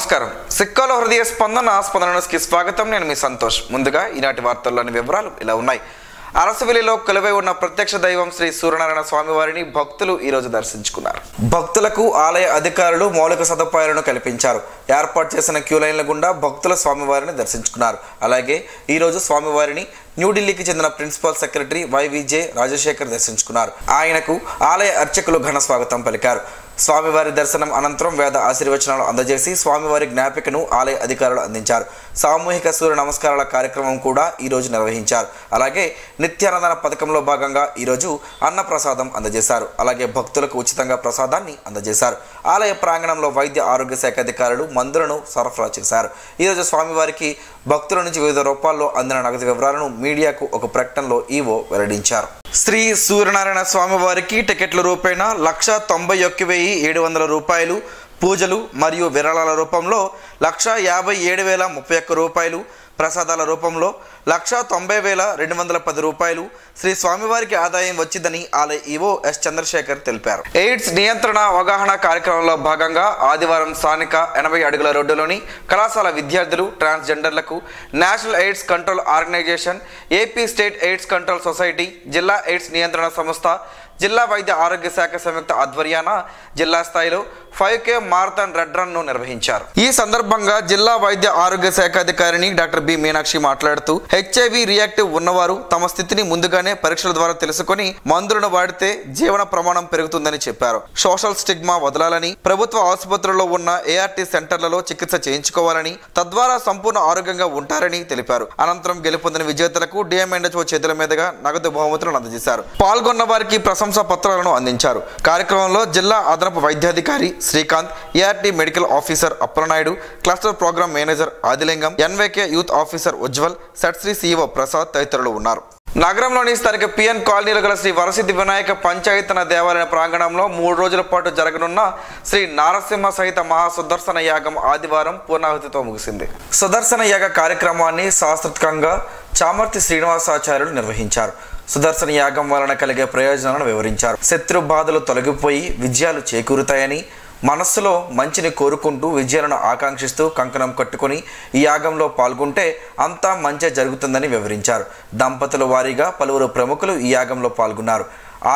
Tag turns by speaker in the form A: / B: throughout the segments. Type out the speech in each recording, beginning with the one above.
A: నమస్కారం. సిక్కాలో హృదయ స్పందన న్యూస్కి స్వాగతం. నేను మీ సంతోష్. ముందుగా ఈనాటి వార్తల్లోని వివరాలు ఇలా ఉన్నాయి. అరసవిల్లిలో కొలువై ఉన్న ప్రత్యక్ష దైవం శ్రీ సూర్యనారాయణ స్వామివారిని భక్తులు ఈరోజు దర్శించుకున్నారు. భక్తులకు ఆలయ అధికారులు మౌలిక సదుపాయాలను కల్పించారు. ఏర్పాటు చేసిన క్యూ లైన్ల గుండా భక్తుల స్వామివారిని దర్శించుకున్నారు. అలాగే ఈరోజు స్వామివారిని న్యూఢిల్లీకి చెందిన ప్రిన్సిపల్ సెక్రటరీ వైవిజే రాజశేఖర్ దర్శించుకున్నారు. ఆయనకు ఆలయ అర్చకులు ఘన స్వాగతం పలికారు. స్వామివారి దర్శనం అనంతరం వేద ఆశీర్వచనాలు అందజేసి స్వామివారి జ్ఞాపికను ఆలయ అధికారులు అందించారు. సామూహిక సూర్య నమస్కారాల కార్యక్రమం కూడా ఈరోజు నిర్వహించారు. అలాగే నిత్యాన్నదాన పథకంలో భాగంగా ఈరోజు అన్నప్రసాదం అందజేశారు. అలాగే భక్తులకు ఉచితంగా ప్రసాదాన్ని అందజేశారు. ఆలయ ప్రాంగణంలో వైద్య ఆరోగ్య శాఖ అధికారులు మందులను సరఫరా చేశారు. ఈరోజు స్వామివారికి భక్తుల నుంచి వివిధ రూపాల్లో అందిన నగదు వివరాలను మీడియాకు ఒక ప్రకటనలో ఈవో వెల్లడించారు. శ్రీ సూర్యనారాయణ స్వామివారికి టికెట్ల రూపేణా 191,700 రూపాయలు, పూజలు మరియు విరాళాల రూపంలో 157,031 రూపాయలు, ప్రసాదాల రూపంలో 190,210 రూపాయలు శ్రీ స్వామివారికి ఆదాయం వచ్చిందని ఆలయ ఈవో ఎస్ చంద్రశేఖర్ తెలిపారు. ఎయిడ్స్ నియంత్రణ అవగాహన కార్యక్రమంలో భాగంగా ఆదివారం స్థానిక 80 అడుగుల రోడ్డులోని కళాశాల విద్యార్థులు ట్రాన్స్జెండర్లకు national AIDS control organisation, AP state AIDS control society, జిల్లా ఎయిడ్స్ నియంత్రణ సంస్థ, జిల్లా వైద్య ఆరోగ్య శాఖ సంయుక్త ఆధ్వర్యాన జిల్లా స్థాయిలో 5K మారథాన్ రెడ్ రన్ ను నిర్వహించారు. ఈ సందర్భంగా జిల్లా వైద్య ఆరోగ్య శాఖ అధికారిని డాక్టర్ బి మీనాక్షి మాట్లాడుతూ హెచ్ఐవి రియాక్టివ్ ఉన్నవారు తమ స్థితిని ముందుగానే పరీక్షల ద్వారా తెలుసుకుని మందులను వాడితే జీవన ప్రమాణం పెరుగుతుందని చెప్పారు. సోషల్ స్టిగ్మా వదలాలని, ప్రభుత్వ ఆసుపత్రుల్లో ఉన్న ఏఆర్టీ సెంటర్లలో చికిత్స చేయించుకోవాలని, తద్వారా సంపూర్ణ ఆరోగ్యంగా ఉంటారని తెలిపారు. అనంతరం గెలుపొందిన విజేతలకు డిఎంఎన్హెచ్ఓ చేతుల మీదుగా నగదు బహుమతులను అందజేశారు. పాల్గొన్న వారికి ప్రశంసా పత్రాలను అందించారు. కార్యక్రమంలో జిల్లా అదనపు వైద్యాధికారి Srikanth, ART medical officer Appalanaidu, cluster programme manager Adilingam, NYK youth officer Ujwal, Setsri CEO Prasad తదితరులు ఉన్నారు. నగరంలోని స్థానిక పిఎన్ కాలనీలో గల శ్రీ వరసిద్ధి వినాయక పంచాయతన దేవాలయ ప్రాంగణంలో 3 రోజుల పాటు జరగనున్న శ్రీ నారసింహ సహిత మహా సుదర్శన యాగం ఆదివారం పూర్ణాహుతితో ముగిసింది. సుదర్శన యాగ కార్యక్రమాన్ని శాస్త్రకంగా చామర్తి శ్రీనివాసాచార్యులు నిర్వహించారు. సుదర్శన యాగం వలన కలిగే ప్రయోజనాలను వివరించారు. శత్రు బాధలు తొలగిపోయి విజయాలు చేకూరుతాయని, మనస్సులో మంచిని కోరుకుంటూ విజయాలను ఆకాంక్షిస్తూ కంకణం కట్టుకుని ఈ యాగంలో పాల్గొంటే అంతా మంచి జరుగుతుందని వివరించారు. దంపతుల వారీగా పలువురు ప్రముఖులు ఈ యాగంలో పాల్గొన్నారు.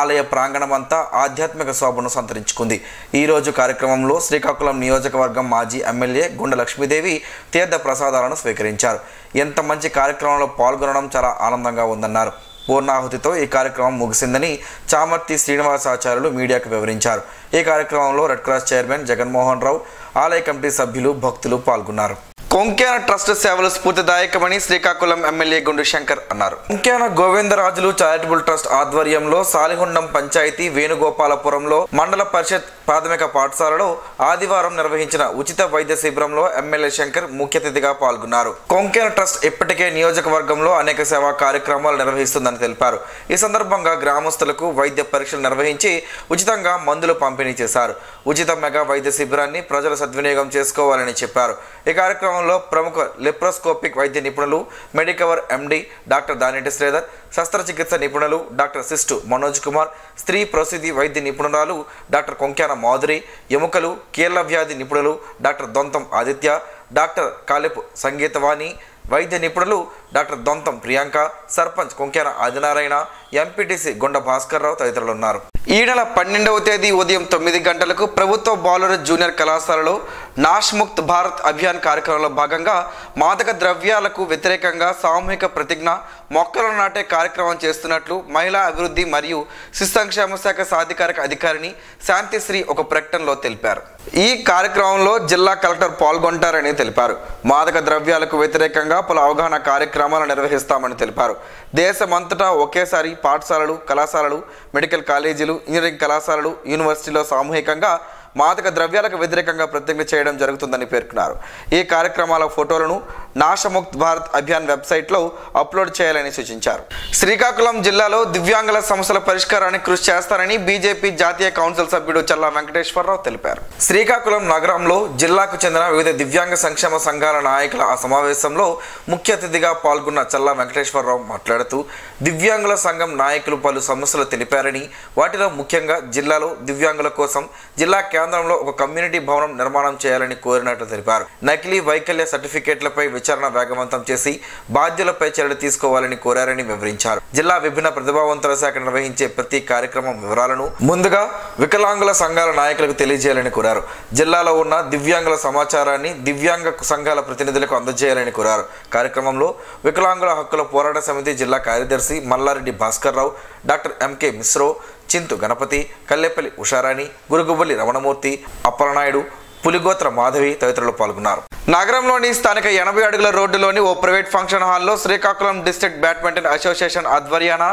A: ఆలయ ప్రాంగణం అంతా ఆధ్యాత్మిక శోభను సంతరించుకుంది. ఈరోజు కార్యక్రమంలో శ్రీకాకుళం నియోజకవర్గం మాజీ ఎమ్మెల్యే గుండ లక్ష్మీదేవి తీర్థ ప్రసాదాలను స్వీకరించారు. ఎంత మంచి కార్యక్రమంలో పాల్గొనడం చాలా ఆనందంగా ఉందన్నారు. పూర్ణాహుతితో ఈ కార్యక్రమం ముగిసిందని చామర్తి శ్రీనివాసాచార్యులు మీడియాకు వివరించారు. ఈ కార్యక్రమంలో red cross chairman Jaganmohan Rao, ఆలయ కమిటీ సభ్యులు, భక్తులు పాల్గొన్నారు. కొంక్యాన ట్రస్ట్ సేవలు స్ఫూర్తిదాయకమని శ్రీకాకుళం ఎమ్మెల్యే గుండు శంకర్ అన్నారు. కొంక్యాన గోవిందరాజులు చారిటబుల్ ట్రస్ట్ ఆధ్వర్యంలో సాలిహుండం పంచాయతీ వేణుగోపాలపురంలో మండల పరిషత్ ప్రాథమిక పాఠశాలలో ఆదివారం నిర్వహించిన ఉచిత వైద్య శిబిరంలో ఎమ్మెల్యే శంకర్ ముఖ్య అతిథిగా పాల్గొన్నారు. కొంక్యాన ట్రస్ట్ ఇప్పటికే నియోజకవర్గంలో అనేక సేవా కార్యక్రమాలు నిర్వహిస్తుందని తెలిపారు. ఈ సందర్భంగా గ్రామస్తులకు వైద్య పరీక్షలు నిర్వహించి ఉచితంగా మందులు పంపిణీ చేశారు. ఉచిత మెగా వైద్య శిబిరాన్ని ప్రజలు సద్వినియోగం చేసుకోవాలని చెప్పారు. ఈ కార్యక్రమంలో ప్రముఖ లెప్రోస్కోపిక్ వైద్య నిపుణులు, Medicover MD doctor Daneti Sridhar, శస్త్రచికిత్స నిపుణులు డాక్టర్ సిస్టు మనోజ్ కుమార్, స్త్రీ ప్రసూతి వైద్య నిపుణురాలు డాక్టర్ కొంక్యాన మాధురి, ఎముకలు కీళ్ల వ్యాధి నిపుణులు డాక్టర్ దొంతం ఆదిత్య, డాక్టర్ కాలిపు సంగీతవాణి, వైద్య నిపుణులు డాక్టర్ దొంతం ప్రియాంక, సర్పంచ్ కొంక్యాన ఆదినారాయణ, ఎంపీటీసీ గుండ భాస్కర్ రావు తదితరులు ఉన్నారు. ఈ నెల 12వ తేదీ ఉదయం 9 గంటలకు ప్రభుత్వ బాలుర జూనియర్ కళాశాలలో నాష్ ముక్త్ భారత్ అభియాన్ కార్యక్రమంలో భాగంగా మాదక ద్రవ్యాలకు వ్యతిరేకంగా సామూహిక ప్రతిజ్ఞ మొక్కలను నాటే కార్యక్రమం చేస్తున్నట్లు మహిళా అభివృద్ధి మరియు శిశు సంక్షేమ శాఖ సాధికారిక అధికారిని శాంతిశ్రీ ఒక ప్రకటనలో తెలిపారు. ఈ కార్యక్రమంలో జిల్లా కలెక్టర్ పాల్గొంటారని తెలిపారు. మాదక ద్రవ్యాలకు వ్యతిరేకంగా పలు అవగాహన కార్యక్రమాలు నిర్వహిస్తామని తెలిపారు. దేశమంతటా ఒకేసారి పాఠశాలలు, కళాశాలలు, మెడికల్ కాలేజీలు, ఇంజనీరింగ్ కళాశాలలు, యూనివర్సిటీలో సామూహికంగా మాదక ద్రవ్యాలకు వ్యతిరేకంగా ప్రతిజ్ఞ చేయడం జరుగుతుందని పేర్కొన్నారు. ఈ కార్యక్రమాల ఫోటోలను నాశముక్త్ భారత్ అభియాన్ వెబ్సైట్లో అప్లోడ్ చేయాలని సూచించారు. శ్రీకాకుళం జిల్లాలో దివ్యాంగుల సమస్యల పరిష్కారానికి కృషి చేస్తారని బీజేపీ జాతీయ కౌన్సిల్ సభ్యుడు చల్లా వెంకటేశ్వరరావు తెలిపారు. శ్రీకాకుళం నగరంలో జిల్లాకు చెందిన వివిధ దివ్యాంగ సంక్షేమ సంఘాల నాయకుల ఆ సమావేశంలో ముఖ్య అతిథిగా పాల్గొన్న చల్లా వెంకటేశ్వరరావు మాట్లాడుతూ దివ్యాంగుల సంఘం నాయకులు పలు సమస్యలు తెలిపారని, వాటిలో ముఖ్యంగా జిల్లాలో దివ్యాంగుల కోసం జిల్లా కేంద్రంలో ఒక కమ్యూనిటీ భవనం నిర్మాణం చేయాలని కోరినట్లు తెలిపారు. నకిలీ వైకల్య సర్టిఫికేట్లపై విచారణ వేగవంతం చేసి బాధ్యులపై చర్యలు తీసుకోవాలని కోరారని వివరించారు. జిల్లా విభిన్న ప్రతిభావంతుల శాఖ నిర్వహించే ప్రతి కార్యక్రమం వివరాలను ముందుగా వికలాంగుల సంఘాల నాయకులకు తెలియజేయాలని కోరారు. జిల్లాలో ఉన్న దివ్యాంగుల సమాచారాన్ని దివ్యాంగ సంఘాల ప్రతినిధులకు అందజేయాలని కోరారు. కార్యక్రమంలో వికలాంగుల హక్కుల పోరాట సమితి జిల్లా కార్యదర్శి మల్లారెడ్డి భాస్కర్ రావు, డాక్టర్ ఎంకే మిశ్రో, చింతు గణపతి, కల్లెపల్లి ఉషారాణి, గురుగుబల్లి రమణమూర్తి, అప్పలనాయుడు, పులిగోత్ర మాధవి తదితరులు పాల్గొన్నారు. నగరంలోని స్థానిక 80 అడుగుల రోడ్డులోని ఓ ప్రైవేట్ ఫంక్షన్ హాల్లో శ్రీకాకుళం డిస్ట్రిక్ట్ బ్యాడ్మింటన్ అసోసియేషన్ ఆధ్వర్యాన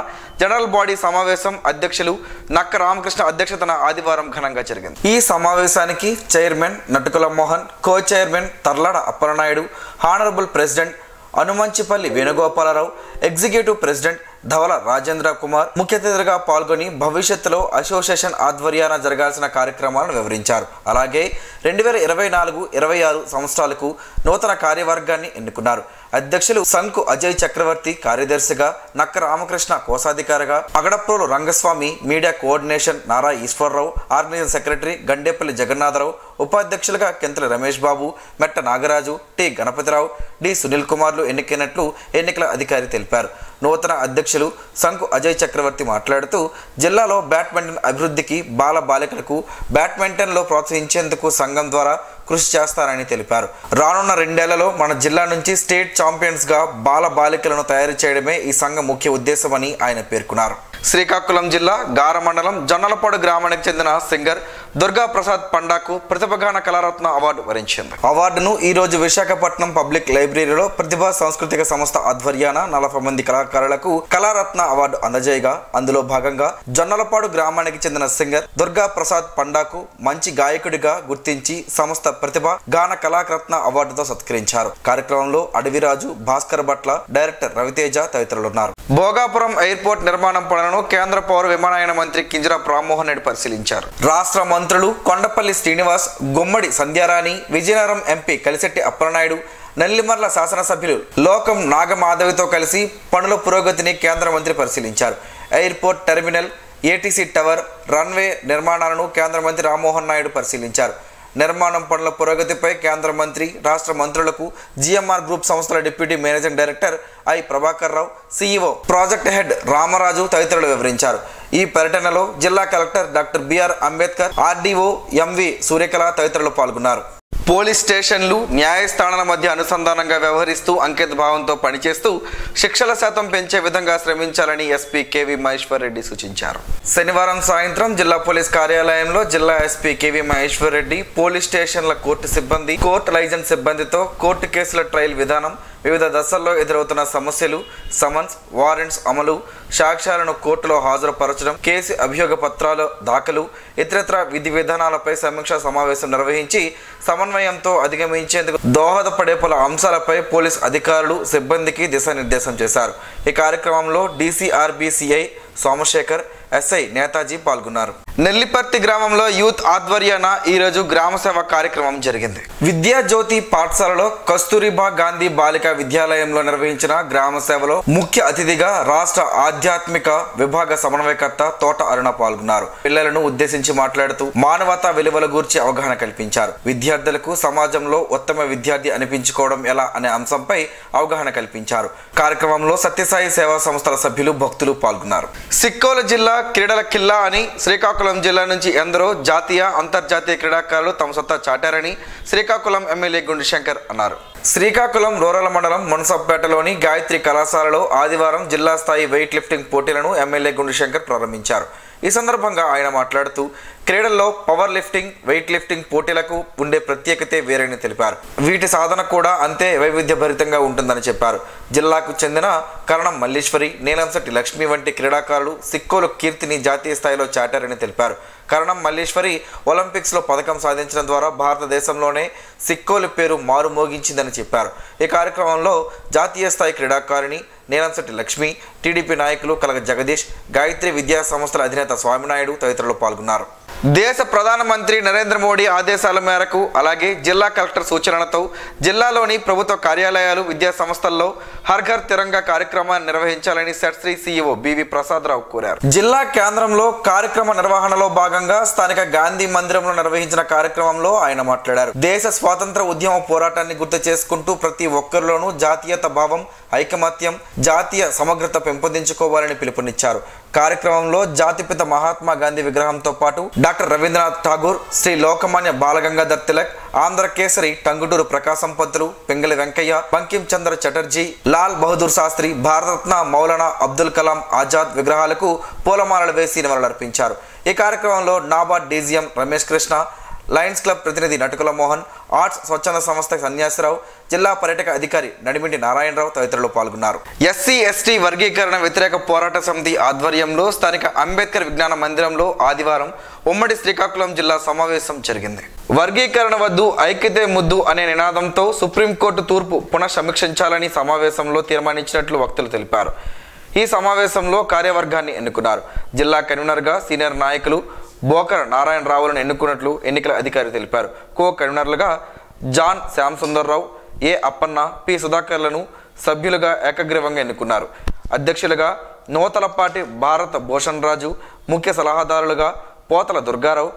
A: జనరల్ బాడీ సమావేశం అధ్యక్షులు నక్క రామకృష్ణ అధ్యక్షతన ఆదివారం ఘనంగా జరిగింది. ఈ సమావేశానికి chairman Natukula Mohan, co chairman Tarlada Appalanaidu, honourable president Anumanchipalli Venugopalarao, executive president Dhavala Rajendra Kumar ముఖ్య అతిథిగా పాల్గొని భవిష్యత్తులో అసోసియేషన్ ఆధ్వర్యాన జరగాల్సిన కార్యక్రమాలను వివరించారు. అలాగే 2024-26 సంవత్సరాలకు నూతన కార్యవర్గాన్ని ఎన్నుకున్నారు. అధ్యక్షులు సంకు అజయ్ చక్రవర్తి కార్యదర్శిగా, నక్క రామకృష్ణ కోశాధికారిగా, Agadaprolu Rangaswamy media coordination Nara Eswararao, organising secretary Gandepalli Jagannatharao, ఉపాధ్యక్షులుగా కెంతల రమేష్ బాబు, మెట్ట నాగరాజు, టి గణపతిరావు, డి సునీల్ కుమార్లు ఎన్నికైనట్లు ఎన్నికల అధికారి తెలిపారు. నూతన అధ్యక్షులు సంకు అజయ్ చక్రవర్తి మాట్లాడుతూ జిల్లాలో బ్యాడ్మింటన్ అభివృద్ధికి, బాల బాలికలకు బ్యాడ్మింటన్లో ప్రోత్సహించేందుకు సంఘం ద్వారా కృషి చేస్తారని తెలిపారు. రానున్న 2 ఏళ్లలో మన జిల్లా నుంచి స్టేట్ ఛాంపియన్స్గా బాల బాలికలను తయారు చేయడమే ఈ సంఘం ముఖ్య ఉద్దేశమని ఆయన పేర్కొన్నారు. శ్రీకాకుళం జిల్లా గార మండలం జొన్నలపాడు గ్రామానికి చెందిన సింగర్ దుర్గా ప్రసాద్ పండాకు ప్రతిభగాన కళారత్న అవార్డు వరించింది. అవార్డును ఈ రోజు విశాఖపట్నం పబ్లిక్ లైబ్రరీలో ప్రతిభా సాంస్కృతిక సంస్థ ఆధ్వర్యాన 40 మంది కళాకారులకు కళారత్న అవార్డు అందజేయగా, అందులో భాగంగా జొన్నలపాడు గ్రామానికి చెందిన సింగర్ దుర్గా ప్రసాద్ పండాకు మంచి గాయకుడిగా గుర్తించి సంస్థ ప్రతిభ గాన కళారత్న అవార్డుతో సత్కరించారు. కార్యక్రమంలో అడవిరాజు, భాస్కర్ భట్ల, డైరెక్టర్ రవితేజ తదితరులున్నారు. భోగాపురం ఎయిర్పోర్ట్ నిర్మాణం పనులను కేంద్ర పౌర విమానయాన మంత్రి కింజరాపు రామ్మోహన్ రెడ్డి పరిశీలించారు. రాష్ట్ర మంత్రులు కొండపల్లి శ్రీనివాస్, గుమ్మడి సంధ్యారాణి, విజయనగరం ఎంపీ కలిశెట్టి అప్పలనాయుడు, నెల్లిమర్ల శాసనసభ్యులు లోకం నాగమాధవితో కలిసి పనుల పురోగతిని కేంద్ర మంత్రి పరిశీలించారు. Airport terminal, ATC tower, runway నిర్మాణాలను కేంద్ర మంత్రి రామ్మోహన్ నాయుడు పరిశీలించారు. నిర్మాణం పనుల పురోగతిపై కేంద్ర మంత్రి రాష్ట్ర మంత్రులకు జిఎంఆర్ గ్రూప్ సంస్థల deputy managing director I Prabhakar Rao, CEO project head Ramaraju తదితరులు వివరించారు. ఈ పర్యటనలో జిల్లా collector doctor BR Ambedkar, RDO MV Suryakala తదితరులు పాల్గొన్నారు. పోలీస్ స్టేషన్లు న్యాయస్థానాల మధ్య అనుసంధానంగా వ్యవహరిస్తూ అంకిత భావంతో పనిచేస్తూ శిక్షల శాతం పెంచే విధంగా శ్రమించాలని ఎస్పీ కేవి మహేశ్వర్ రెడ్డి సూచించారు. శనివారం సాయంత్రం జిల్లా పోలీస్ కార్యాలయంలో జిల్లా SP KV Maheshwar Reddy police స్టేషన్ల కోర్టు సిబ్బంది, కోర్టు లైజెన్స్ సిబ్బందితో కోర్టు కేసుల ట్రయల్ విధానం, వివిధ దశల్లో ఎదురవుతున్న సమస్యలు, సమన్స్, వారెంట్స్ అమలు, సాక్ష్యాలను కోర్టులో హాజరుపరచడం, కేసు అభియోగ పత్రాల దాఖలు, ఇతరత్ర విధి విధానాలపై సమీక్షా సమావేశం నిర్వహించి సమన్వయంతో అధిగమించేందుకు దోహదపడే పలు అంశాలపై పోలీస్ అధికారులు, సిబ్బందికి దిశానిర్దేశం చేశారు. ఈ కార్యక్రమంలో డీసీఆర్బీసీఐ సోమశేఖర్, ఎస్ఐ నేతాజీ పాల్గొన్నారు. నెల్లిపర్తి గ్రామంలో యూత్ ఆధ్వర్యాన ఈరోజు గ్రామ సేవ కార్యక్రమం జరిగింది. విద్యా జ్యోతి పాఠశాలలో కస్తూరిబా గాంధీ బాలికా విద్యాలయంలో నిర్వహించిన గ్రామ సేవలో ముఖ్య అతిథిగా రాష్ట్ర ఆధ్యాత్మిక విభాగ సమన్వయకర్త తోట అరుణ పాల్గొన్నారు. పిల్లలను ఉద్దేశించి మాట్లాడుతూ మానవతా విలువల గురించి అవగాహన కల్పించారు. విద్యార్థులకు సమాజంలో ఉత్తమ విద్యార్థి అనిపించుకోవడం ఎలా అనే అంశంపై అవగాహన కల్పించారు. కార్యక్రమంలో సత్యసాయి సేవా సంస్థల సభ్యులు, భక్తులు పాల్గొన్నారు. సిక్కోలు జిల్లా క్రీడల కిల్లా అని శ్రీకాకుళం జిల్లా నుంచి ఎందరో జాతీయ, అంతర్జాతీయ క్రీడాకారులు తమ సత్తా చాటారని శ్రీకాకుళం ఎమ్మెల్యే గుండుశంకర్ అన్నారు. శ్రీకాకుళం రూరల్ మండలం మున్సబ్పేటలోని గాయత్రి కళాశాలలో ఆదివారం జిల్లా స్థాయి వెయిట్ లిఫ్టింగ్ పోటీలను ఎమ్మెల్యే గుండుశంకర్ ప్రారంభించారు. ఈ సందర్భంగా ఆయన మాట్లాడుతూ క్రీడల్లో పవర్ లిఫ్టింగ్, వెయిట్ లిఫ్టింగ్ పోటీలకు ఉండే ప్రత్యేకతే వేరని తెలిపారు. వీటి సాధన కూడా అంతే వైవిధ్యభరితంగా ఉంటుందని చెప్పారు. జిల్లాకు చెందిన కరణం మల్లీశ్వరి, నీలంశెట్టి లక్ష్మి వంటి క్రీడాకారులు సిక్కోలు కీర్తిని జాతీయ స్థాయిలో చాటారని తెలిపారు. కరణం మల్లీశ్వరి ఒలింపిక్స్లో పథకం సాధించడం ద్వారా భారతదేశంలోనే సిక్కోలు పేరు మారుమోగించిందని చెప్పారు. ఈ కార్యక్రమంలో జాతీయ స్థాయి క్రీడాకారిణి నీలంశెట్టి లక్ష్మి, టీడీపీ నాయకులు కలగ జగదీష్, గాయత్రి విద్యా సంస్థల అధినేత స్వామినాయుడు తదితరులు పాల్గొన్నారు. దేశ ప్రధానమంత్రి నరేంద్ర మోడీ ఆదేశాల మేరకు అలాగే జిల్లా కలెక్టర్ సూచనలతో జిల్లాలోని ప్రభుత్వ కార్యాలయాలు, విద్యా సంస్థల్లో హర్ ఘర్ తిరంగా కార్యక్రమాన్ని నిర్వహించాలని సెట్శ్రీ సీఈఓ బివి ప్రసాదరావు కోరారు. జిల్లా కేంద్రంలో కార్యక్రమ నిర్వహణలో భాగంగా స్థానిక గాంధీ మందిరంలో నిర్వహించిన కార్యక్రమంలో ఆయన మాట్లాడారు. దేశ స్వాతంత్ర ఉద్యమ పోరాటాన్ని గుర్తు చేసుకుంటూ ప్రతి ఒక్కరిలోనూ జాతీయత భావం, ఐకమత్యం, జాతీయ సమగ్రత పెంపొందించుకోవాలని పిలుపునిచ్చారు. కార్యక్రమంలో జాతిపిత మహాత్మా గాంధీ విగ్రహంతో పాటు డాక్టర్ రవీంద్రనాథ్ ఠాగూర్, శ్రీ లోకమాన్య బాలగంగాధర్ తిలక్, ఆంధ్ర కేసరి టంగుటూరు ప్రకాశం పంతులు, పింగళి వెంకయ్య, బంకిం చంద్ర చటర్జీ, లాల్ బహదూర్ శాస్త్రి, భారతరత్న మౌలానా అబ్దుల్ కలాం ఆజాద్ విగ్రహాలకు పూలమాలలు వేసి నివాళులర్పించారు. ఈ కార్యక్రమంలో NABARD DGM Ramesh Krishna, Lions club ప్రతినిధి నటుకుల మోహన్, ఆర్ట్స్ స్వచ్ఛంద సంస్థ సన్యాసిరావు, జిల్లా పర్యాటక అధికారి నడిమింటి నారాయణరావు తదితరులు పాల్గొన్నారు. ఎస్సీ ఎస్టీ వర్గీకరణ వ్యతిరేక పోరాట సమితి ఆధ్వర్యంలో స్థానిక అంబేద్కర్ విజ్ఞాన మందిరంలో ఆదివారం ఉమ్మడి శ్రీకాకుళం జిల్లా సమావేశం జరిగింది. వర్గీకరణ వద్దు, ఐక్యతే ముద్దు అనే నినాదంతో సుప్రీంకోర్టు తీర్పు పునఃసమీక్షించాలని సమావేశంలో తీర్మానించినట్లు వక్తలు తెలిపారు. ఈ సమావేశంలో కార్యవర్గాన్ని ఎన్నుకున్నారు. జిల్లా కన్వీనర్గా సీనియర్ నాయకులు బోకర నారాయణరావులను ఎన్నుకున్నట్లు ఎన్నికల అధికారి తెలిపారు. కో కన్వీనర్లుగా జాన్ శ్యామ్ సుందర్రావు, ఏ అప్పన్న, పి సుధాకర్లను సభ్యులుగా ఏకగ్రీవంగా ఎన్నుకున్నారు. అధ్యక్షులుగా నూతలపాటి భారత భూషణ్ రాజు, ముఖ్య సలహాదారులుగా పోతల దుర్గారావు,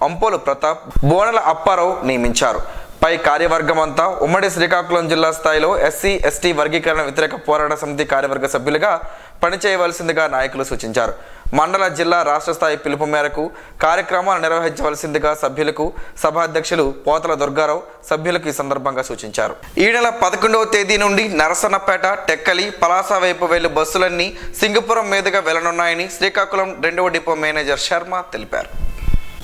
A: అంపోలు ప్రతాప్, బోనెల అప్పారావు నియమించారు. పై కార్యవర్గం అంతా ఉమ్మడి శ్రీకాకుళం జిల్లా స్థాయిలో ఎస్సీ ఎస్టీ వర్గీకరణ వ్యతిరేక పోరాట సమితి కార్యవర్గ సభ్యులుగా పనిచేయవలసిందిగా నాయకులు సూచించారు. మండల, జిల్లా, రాష్ట్ర స్థాయి పిలుపు మేరకు కార్యక్రమాలు నిర్వహించవలసిందిగా సభ్యులకు సభాధ్యక్షులు పోతల దుర్గారావు సభ్యులకు ఈ సందర్భంగా సూచించారు. ఈ నెల 11వ తేదీ నుండి నరసన్నపేట, టెక్కలి, పలాస వైపు వెళ్లే బస్సులన్నీ సింగపురం మీదుగా వెళ్లనున్నాయని శ్రీకాకుళం 2వ డిపో మేనేజర్ శర్మ తెలిపారు.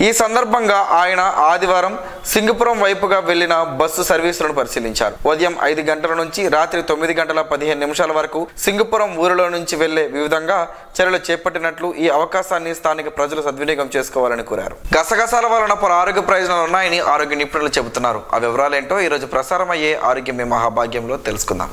A: ఈ సందర్భంగా ఆయన ఆదివారం సింగపురం వైపుగా వెళ్లిన బస్సు సర్వీసులను పరిశీలించారు. ఉదయం 5 గంటల నుంచి రాత్రి 9 గంటల 15 నిమిషాల వరకు సింగపురం ఊరిలో నుంచి వెళ్లే విధంగా చర్యలు చేపట్టినట్లు, ఈ అవకాశాన్ని స్థానిక ప్రజలు సద్వినియోగం చేసుకోవాలని కోరారు. గసగసాల వలన పలు ఆరోగ్య ప్రయోజనాలు ఉన్నాయని ఆరోగ్య నిపుణులు చెబుతున్నారు. ఆ వివరాలేంటో ఈ రోజు ప్రసారమయ్యే ఆరోగ్యమే మహాభాగ్యంలో తెలుసుకుందాం.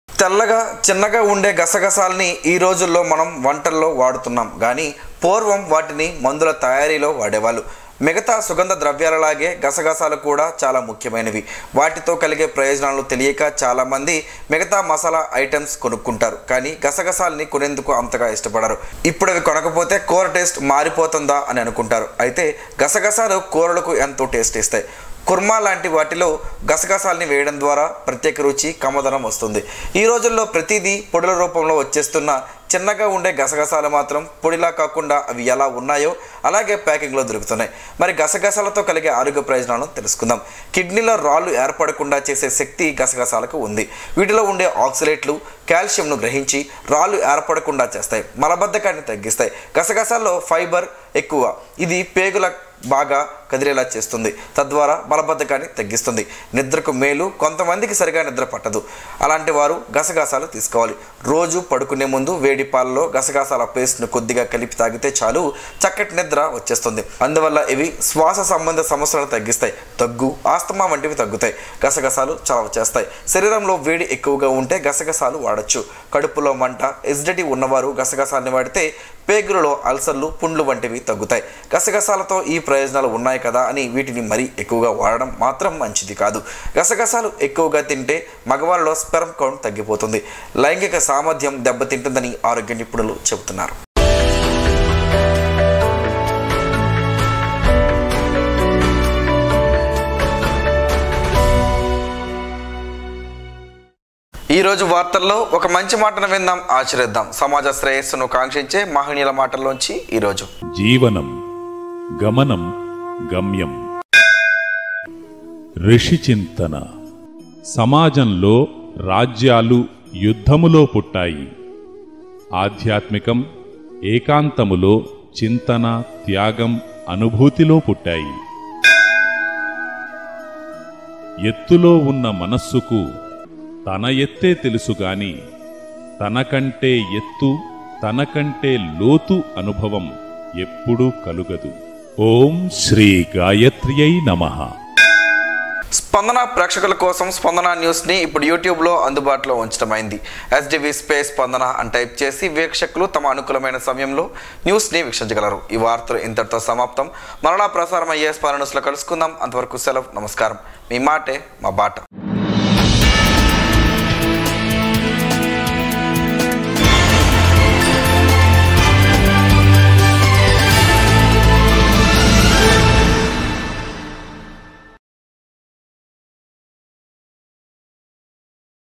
A: తెల్లగా చిన్నగా ఉండే గసగసాలని ఈ రోజుల్లో మనం వంటల్లో వాడుతున్నాం, కానీ పూర్వం వాటిని మందుల తయారీలో వాడేవాళ్ళు. మిగతా సుగంధ ద్రవ్యాలలాగే గసగసాలు కూడా చాలా ముఖ్యమైనవి. వాటితో కలిగే ప్రయోజనాలు తెలియక చాలామంది మిగతా మసాలా ఐటమ్స్ కొనుక్కుంటారు, కానీ గసగసాలని కొనేందుకు అంతగా ఇష్టపడరు. ఇప్పుడు అవి కొనకపోతే కూర టేస్ట్ మారిపోతుందా అని అనుకుంటారు. అయితే గసగసాలు కూరలకు ఎంతో టేస్ట్ ఇస్తాయి. కుర్మా లాంటి వాటిలో గసగసాలని వేయడం ద్వారా ప్రత్యేక రుచి, కమ్మదనం వస్తుంది. ఈ రోజుల్లో ప్రతిదీ పొడుల రూపంలో వచ్చేస్తున్న చిన్నగా ఉండే గసగసాలు మాత్రం పొడిలా కాకుండా అవి ఎలా ఉన్నాయో అలాగే ప్యాకింగ్లో దొరుకుతున్నాయి. మరి గసగసాలతో కలిగే ఆరోగ్య ప్రయోజనాలను తెలుసుకుందాం. కిడ్నీలో రాళ్ళు ఏర్పడకుండా చేసే శక్తి గసగసాలకు ఉంది. వీటిలో ఉండే ఆక్సిలేట్లు కాల్షియంను గ్రహించి రాళ్ళు ఏర్పడకుండా చేస్తాయి, మలబద్ధకాన్ని తగ్గిస్తాయి. గసగసాల్లో ఫైబర్ ఎక్కువ, ఇది పేగుల బాగా కదిలేలా చేస్తుంది, తద్వారా మలబద్ధకాన్ని తగ్గిస్తుంది. నిద్రకు మేలు. కొంతమందికి సరిగా నిద్ర పట్టదు, అలాంటి వారు గసగసాలు తీసుకోవాలి. రోజు పడుకునే ముందు వేడి పాలలో గసగసాల పేస్ట్ను కొద్దిగా కలిపి తాగితే చాలు, చక్కటి నిద్ర వచ్చేస్తుంది. అందువల్ల ఇవి శ్వాస సంబంధ సమస్యలను తగ్గిస్తాయి. దగ్గు, ఆస్తమా వంటివి తగ్గుతాయి. గసగసాలు చలవ చేస్తాయి. శరీరంలో వేడి ఎక్కువగా ఉంటే గసగసాలు వాడచ్చు. కడుపులో మంట, ఎసిడిటీ ఉన్నవారు గసగసాలని వాడితే పేగులలో అల్సర్లు, పుండ్లు వంటివి తగ్గుతాయి. గసగసాలతో ఈ ప్రయోజనాలు ఉన్నాయి కదా అని వీటిని మరీ ఎక్కువగా వాడడం మాత్రం మంచిది కాదు. గసగసాలు ఎక్కువగా తింటే మగవాళ్ళలో స్పెర్మ్ కౌంట్ తగ్గిపోతుంది, లైంగిక సామర్థ్యం దెబ్బతింటుందని ఆరోగ్య నిపుణులు చెబుతున్నారు. ఈ రోజు వార్తల్లో ఒక మంచి మాటను విందాం, ఆచరిద్దాం. సమాజ శ్రేయస్సును కాంక్షించే మహనీయుల మాటల్లోంచి ఈరోజు.
B: జీవనం గమనం గమ్యం ఋషి చింతన సమాజంలో రాజ్యాలు యుద్ధములో పుట్టాయి. ఆధ్యాత్మికం ఏకాంతములో చింతన, త్యాగం, అనుభూతిలో పుట్టాయి. ఎత్తులో ఉన్న మనస్సుకు తన ఎత్తే తెలుసుగాని తనకంటే ఎత్తు, తనకంటే లోతు అనుభవం ఎప్పుడూ కలుగదు. ఓం శ్రీ గాయత్ర్యై నమః.
A: స్పందన ప్రేక్షకుల కోసం స్పందన న్యూస్ ని ఇప్పుడు యూట్యూబ్ లో అందుబాటులో ఉంచడమైంది. SDV స్పేస్ స్పందన అని టైప్ చేసి వీక్షకులు తమ అనుకూలమైన సమయంలో న్యూస్ ని వీక్షించగలరు. ఈ వార్తలు ఇంతటితో సమాప్తం. మరలా ప్రసారం అయ్యే స్పందన న్యూస్ లో కలుసుకుందాం. అంతవరకు సెలవు. నమస్కారం. మీ మాటే మా బాట.